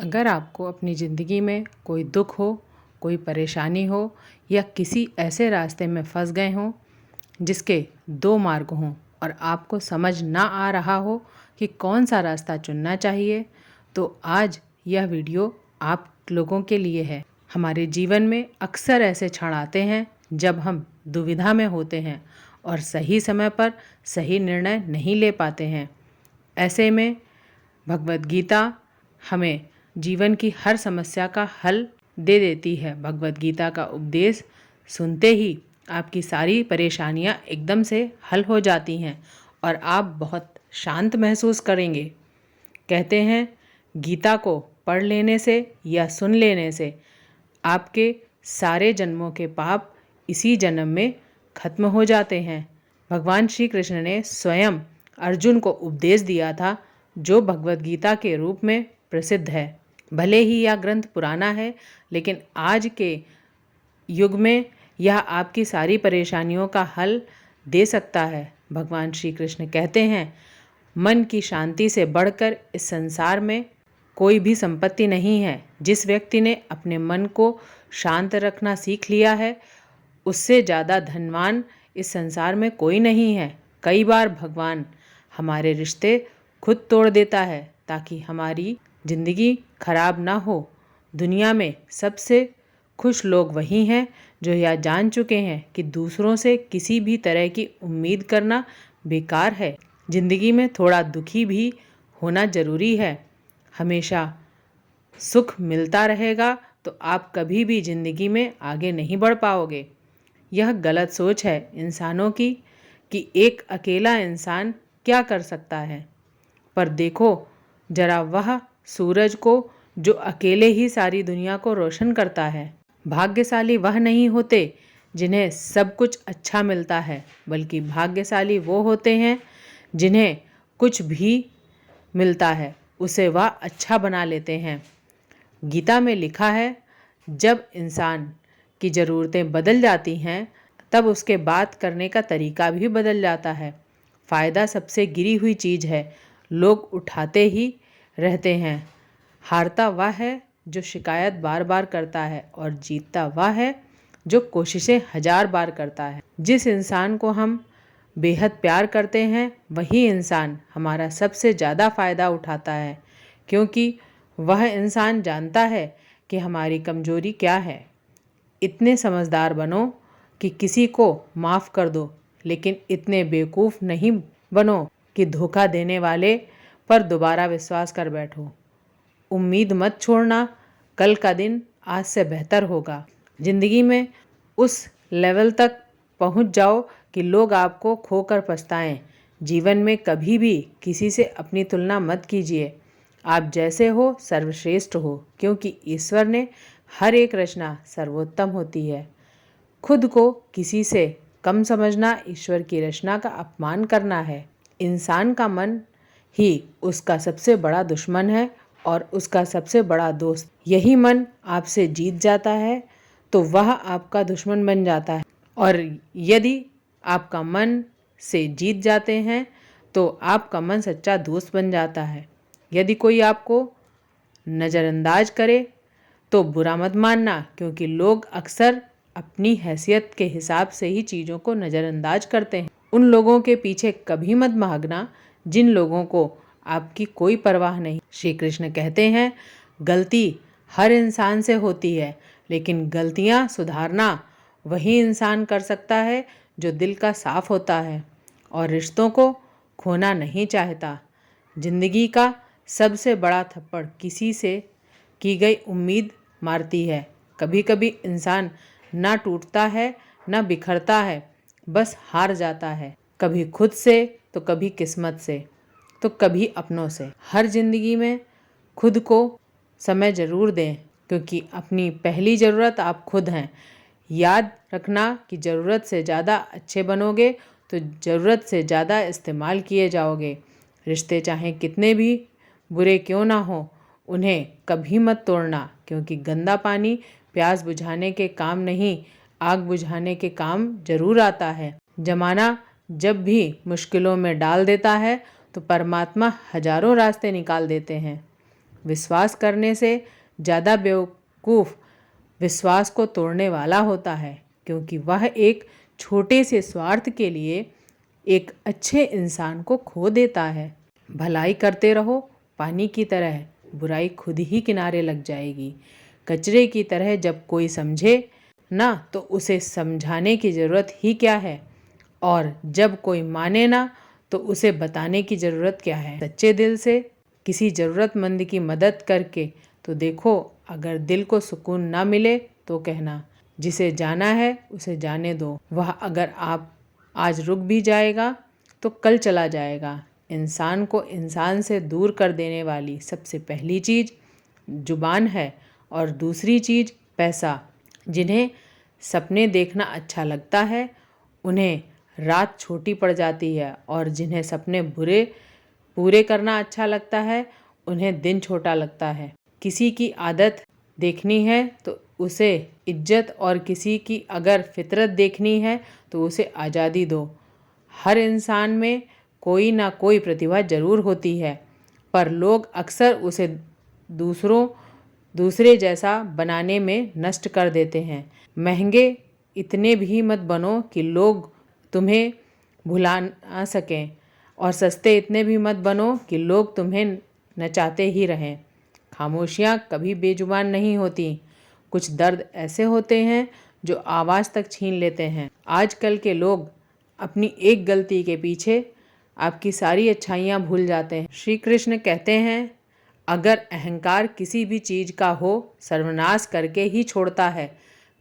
अगर आपको अपनी ज़िंदगी में कोई दुख हो, कोई परेशानी हो या किसी ऐसे रास्ते में फंस गए हों जिसके दो मार्ग हों और आपको समझ ना आ रहा हो कि कौन सा रास्ता चुनना चाहिए, तो आज यह वीडियो आप लोगों के लिए है। हमारे जीवन में अक्सर ऐसे क्षण आते हैं जब हम दुविधा में होते हैं और सही समय पर सही निर्णय नहीं ले पाते हैं। ऐसे में भगवद गीता हमें जीवन की हर समस्या का हल दे देती है। भगवद गीता का उपदेश सुनते ही आपकी सारी परेशानियां एकदम से हल हो जाती हैं और आप बहुत शांत महसूस करेंगे। कहते हैं गीता को पढ़ लेने से या सुन लेने से आपके सारे जन्मों के पाप इसी जन्म में खत्म हो जाते हैं। भगवान श्री कृष्ण ने स्वयं अर्जुन को उपदेश दिया था, जो भगवद गीता के रूप में प्रसिद्ध है। भले ही यह ग्रंथ पुराना है, लेकिन आज के युग में यह आपकी सारी परेशानियों का हल दे सकता है। भगवान श्री कृष्ण कहते हैं, मन की शांति से बढ़कर इस संसार में कोई भी संपत्ति नहीं है। जिस व्यक्ति ने अपने मन को शांत रखना सीख लिया है, उससे ज़्यादा धनवान इस संसार में कोई नहीं है। कई बार भगवान हमारे रिश्ते खुद तोड़ देता है ताकि हमारी ज़िंदगी खराब ना हो। दुनिया में सबसे खुश लोग वही हैं जो यह जान चुके हैं कि दूसरों से किसी भी तरह की उम्मीद करना बेकार है। ज़िंदगी में थोड़ा दुखी भी होना ज़रूरी है। हमेशा सुख मिलता रहेगा तो आप कभी भी ज़िंदगी में आगे नहीं बढ़ पाओगे। यह गलत सोच है इंसानों की कि एक अकेला इंसान क्या कर सकता है। पर देखो जरा वह सूरज को जो अकेले ही सारी दुनिया को रोशन करता है। भाग्यशाली वह नहीं होते जिन्हें सब कुछ अच्छा मिलता है, बल्कि भाग्यशाली वो होते हैं जिन्हें कुछ भी मिलता है उसे वह अच्छा बना लेते हैं। गीता में लिखा है, जब इंसान की ज़रूरतें बदल जाती हैं तब उसके बात करने का तरीका भी बदल जाता है। फ़ायदा सबसे गिरी हुई चीज़ है, लोग उठाते ही रहते हैं। हारता वह है जो शिकायत बार बार करता है और जीतता वह है जो कोशिशें 1000 बार करता है। जिस इंसान को हम बेहद प्यार करते हैं वही इंसान हमारा सबसे ज़्यादा फ़ायदा उठाता है, क्योंकि वह इंसान जानता है कि हमारी कमज़ोरी क्या है। इतने समझदार बनो कि किसी को माफ़ कर दो, लेकिन इतने बेवकूफ़ नहीं बनो कि धोखा देने वाले पर दोबारा विश्वास कर बैठो। उम्मीद मत छोड़ना, कल का दिन आज से बेहतर होगा। ज़िंदगी में उस लेवल तक पहुंच जाओ कि लोग आपको खोकर पछताएं। जीवन में कभी भी किसी से अपनी तुलना मत कीजिए। आप जैसे हो सर्वश्रेष्ठ हो, क्योंकि ईश्वर ने हर एक रचना सर्वोत्तम होती है। खुद को किसी से कम समझना ईश्वर की रचना का अपमान करना है। इंसान का मन ही उसका सबसे बड़ा दुश्मन है और उसका सबसे बड़ा दोस्त। यही मन आपसे जीत जाता है तो वह आपका दुश्मन बन जाता है, और यदि आपका मन से जीत जाते हैं तो आपका मन सच्चा दोस्त बन जाता है। यदि कोई आपको नज़रअंदाज करे तो बुरा मत मानना, क्योंकि लोग अक्सर अपनी हैसियत के हिसाब से ही चीज़ों को नज़रअंदाज करते हैं। उन लोगों के पीछे कभी मत भागना जिन लोगों को आपकी कोई परवाह नहीं। श्री कृष्ण कहते हैं, गलती हर इंसान से होती है, लेकिन गलतियां सुधारना वही इंसान कर सकता है जो दिल का साफ होता है और रिश्तों को खोना नहीं चाहता। जिंदगी का सबसे बड़ा थप्पड़ किसी से की गई उम्मीद मारती है। कभी कभी इंसान ना टूटता है ना बिखरता है, बस हार जाता है, कभी खुद से तो कभी किस्मत से तो कभी अपनों से। हर जिंदगी में खुद को समय ज़रूर दें, क्योंकि अपनी पहली ज़रूरत आप खुद हैं। याद रखना कि ज़रूरत से ज़्यादा अच्छे बनोगे तो ज़रूरत से ज़्यादा इस्तेमाल किए जाओगे। रिश्ते चाहे कितने भी बुरे क्यों ना हो, उन्हें कभी मत तोड़ना, क्योंकि गंदा पानी प्यास बुझाने के काम नहीं, आग बुझाने के काम जरूर आता है। जमाना जब भी मुश्किलों में डाल देता है तो परमात्मा हजारों रास्ते निकाल देते हैं। विश्वास करने से ज़्यादा बेवकूफ़ विश्वास को तोड़ने वाला होता है, क्योंकि वह एक छोटे से स्वार्थ के लिए एक अच्छे इंसान को खो देता है। भलाई करते रहो पानी की तरह, बुराई खुद ही किनारे लग जाएगी। कचरे की तरह जब कोई समझे ना तो उसे समझाने की ज़रूरत ही क्या है, और जब कोई माने ना तो उसे बताने की ज़रूरत क्या है। सच्चे दिल से किसी ज़रूरतमंद की मदद करके तो देखो, अगर दिल को सुकून ना मिले तो कहना, जिसे जाना है उसे जाने दो। वह अगर आप आज रुक भी जाएगा तो कल चला जाएगा। इंसान को इंसान से दूर कर देने वाली सबसे पहली चीज़ जुबान है और दूसरी चीज़ पैसा। जिन्हें सपने देखना अच्छा लगता है उन्हें रात छोटी पड़ जाती है, और जिन्हें सपने पूरे करना अच्छा लगता है उन्हें दिन छोटा लगता है। किसी की आदत देखनी है तो उसे इज्जत, और किसी की अगर फितरत देखनी है तो उसे आज़ादी दो। हर इंसान में कोई ना कोई प्रतिभा जरूर होती है, पर लोग अक्सर उसे दूसरे जैसा बनाने में नष्ट कर देते हैं। महंगे इतने भी मत बनो कि लोग तुम्हें भुला ना सकें, और सस्ते इतने भी मत बनो कि लोग तुम्हें नचाते ही रहें। खामोशियाँ कभी बेजुबान नहीं होती। कुछ दर्द ऐसे होते हैं जो आवाज़ तक छीन लेते हैं। आजकल के लोग अपनी एक गलती के पीछे आपकी सारी अच्छाइयाँ भूल जाते हैं। श्री कृष्ण कहते हैं, अगर अहंकार किसी भी चीज़ का हो, सर्वनाश करके ही छोड़ता है।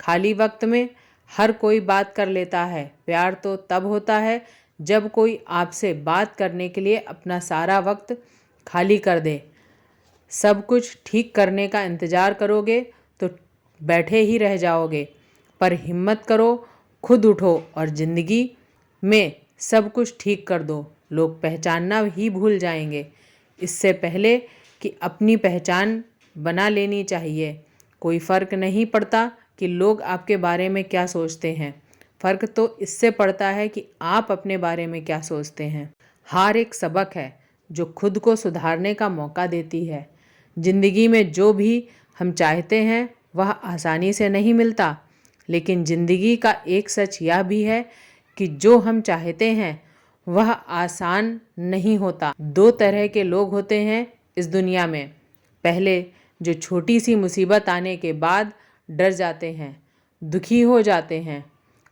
खाली वक्त में हर कोई बात कर लेता है। प्यार तो तब होता है जब कोई आपसे बात करने के लिए अपना सारा वक्त खाली कर दे। सब कुछ ठीक करने का इंतज़ार करोगे तो बैठे ही रह जाओगे। पर हिम्मत करो, खुद उठो और ज़िंदगी में सब कुछ ठीक कर दो। लोग पहचानना ही भूल जाएंगे। इससे पहले कि अपनी पहचान बना लेनी चाहिए। कोई फ़र्क नहीं पड़ता कि लोग आपके बारे में क्या सोचते हैं। फ़र्क तो इससे पड़ता है कि आप अपने बारे में क्या सोचते हैं। हार एक सबक है जो खुद को सुधारने का मौका देती है। ज़िंदगी में जो भी हम चाहते हैं वह आसानी से नहीं मिलता, लेकिन ज़िंदगी का एक सच यह भी है कि जो हम चाहते हैं वह आसान नहीं होता। दो तरह के लोग होते हैं इस दुनिया में। पहले जो छोटी सी मुसीबत आने के बाद डर जाते हैं, दुखी हो जाते हैं,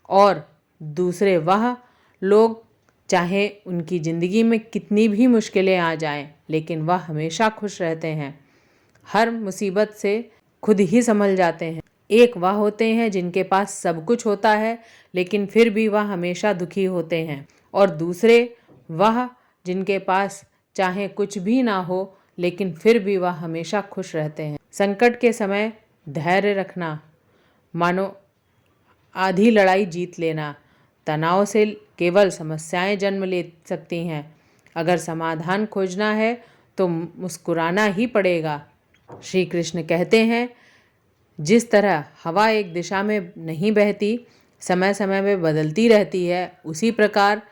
और दूसरे वह लोग चाहे उनकी ज़िंदगी में कितनी भी मुश्किलें आ जाएं, लेकिन वह हमेशा खुश रहते हैं, हर मुसीबत से खुद ही संभल जाते हैं। एक वह होते हैं जिनके पास सब कुछ होता है लेकिन फिर भी वह हमेशा दुखी होते हैं, और दूसरे वह जिनके पास चाहे कुछ भी ना हो लेकिन फिर भी वह हमेशा खुश रहते हैं। संकट के समय धैर्य रखना मानो आधी लड़ाई जीत लेना। तनाव से केवल समस्याएं जन्म ले सकती हैं। अगर समाधान खोजना है तो मुस्कुराना ही पड़ेगा। श्री कृष्ण कहते हैं, जिस तरह हवा एक दिशा में नहीं बहती, समय समय में बदलती रहती है, उसी प्रकार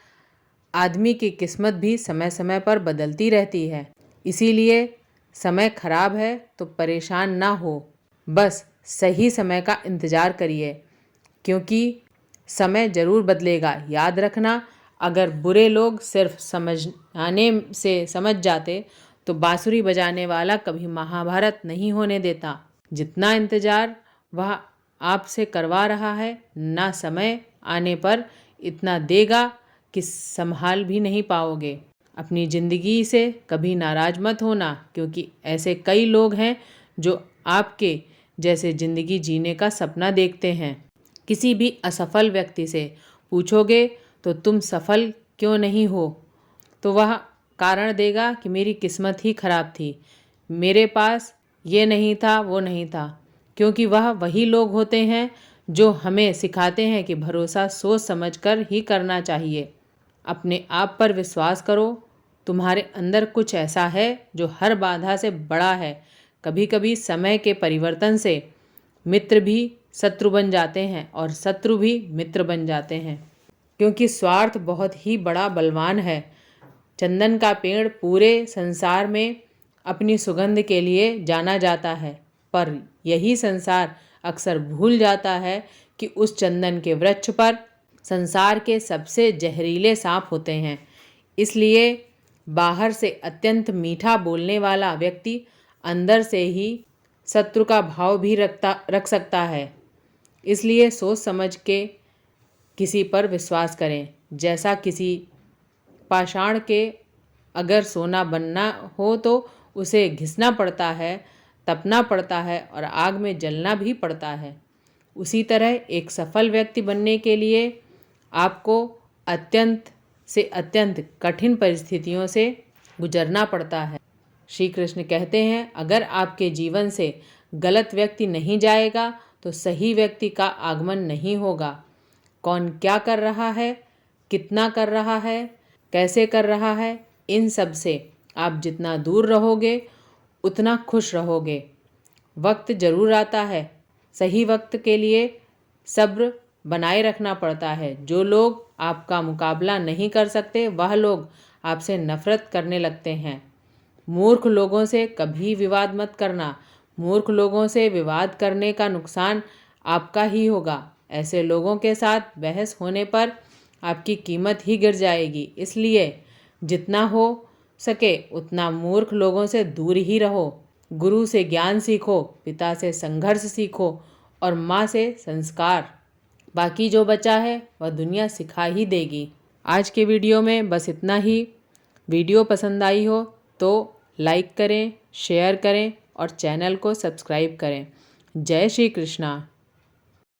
आदमी की किस्मत भी समय समय पर बदलती रहती है। इसीलिए समय खराब है तो परेशान ना हो, बस सही समय का इंतज़ार करिए, क्योंकि समय ज़रूर बदलेगा। याद रखना, अगर बुरे लोग सिर्फ समझाने से समझ जाते तो बांसुरी बजाने वाला कभी महाभारत नहीं होने देता। जितना इंतज़ार वह आपसे करवा रहा है, ना समय आने पर इतना देगा कि संभाल भी नहीं पाओगे। अपनी ज़िंदगी से कभी नाराज़ मत होना, क्योंकि ऐसे कई लोग हैं जो आपके जैसे ज़िंदगी जीने का सपना देखते हैं। किसी भी असफल व्यक्ति से पूछोगे तो तुम सफल क्यों नहीं हो, तो वह कारण देगा कि मेरी किस्मत ही खराब थी, मेरे पास ये नहीं था, वो नहीं था। क्योंकि वह वही लोग होते हैं जो हमें सिखाते हैं कि भरोसा सोच समझकर ही करना चाहिए। अपने आप पर विश्वास करो। तुम्हारे अंदर कुछ ऐसा है जो हर बाधा से बड़ा है। कभी कभी समय के परिवर्तन से मित्र भी शत्रु बन जाते हैं और शत्रु भी मित्र बन जाते हैं, क्योंकि स्वार्थ बहुत ही बड़ा बलवान है। चंदन का पेड़ पूरे संसार में अपनी सुगंध के लिए जाना जाता है, पर यही संसार अक्सर भूल जाता है कि उस चंदन के वृक्ष पर संसार के सबसे जहरीले सांप होते हैं। इसलिए बाहर से अत्यंत मीठा बोलने वाला व्यक्ति अंदर से ही शत्रु का भाव भी रख सकता है। इसलिए सोच समझ के किसी पर विश्वास करें। जैसा किसी पाषाण के अगर सोना बनना हो तो उसे घिसना पड़ता है, तपना पड़ता है और आग में जलना भी पड़ता है। उसी तरह एक सफल व्यक्ति बनने के लिए आपको अत्यंत से अत्यंत कठिन परिस्थितियों से गुजरना पड़ता है। श्री कृष्ण कहते हैं, अगर आपके जीवन से गलत व्यक्ति नहीं जाएगा तो सही व्यक्ति का आगमन नहीं होगा। कौन क्या कर रहा है, कितना कर रहा है, कैसे कर रहा है, इन सब से आप जितना दूर रहोगे उतना खुश रहोगे। वक्त ज़रूर आता है, सही वक्त के लिए सब्र बनाए रखना पड़ता है। जो लोग आपका मुकाबला नहीं कर सकते वह लोग आपसे नफरत करने लगते हैं। मूर्ख लोगों से कभी विवाद मत करना। मूर्ख लोगों से विवाद करने का नुकसान आपका ही होगा। ऐसे लोगों के साथ बहस होने पर आपकी कीमत ही गिर जाएगी। इसलिए जितना हो सके उतना मूर्ख लोगों से दूर ही रहो। गुरु से ज्ञान सीखो, पिता से संघर्ष सीखो और माँ से संस्कार। बाकी जो बचा है वह दुनिया सिखा ही देगी। आज के वीडियो में बस इतना ही। वीडियो पसंद आई हो तो लाइक करें, शेयर करें और चैनल को सब्सक्राइब करें। जय श्री कृष्णा।